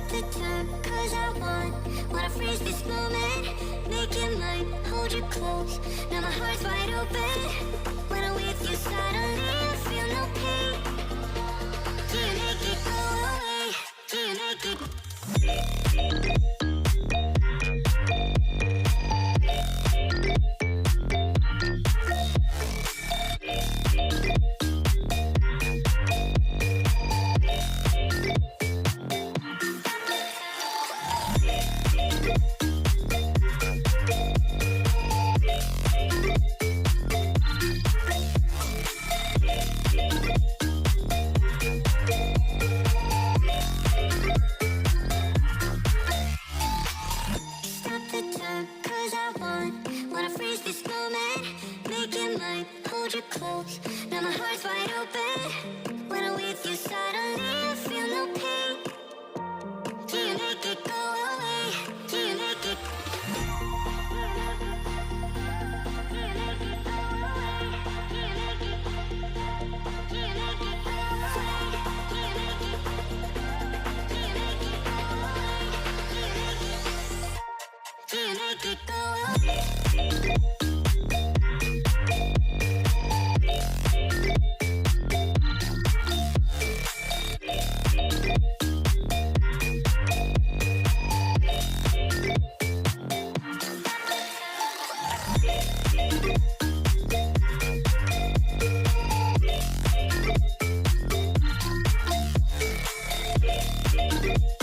The time, cause I wanna freeze this moment, make it mine, hold you close, now my heart's wide open, when I'm with you suddenly I feel no pain, do you make it go away, do you make it wanna freeze this moment, make it mine, hold you close, now my heart's wide open, when I'm with you suddenly I feel no pain, do you make it go away, do you make it go away? We'll be right back.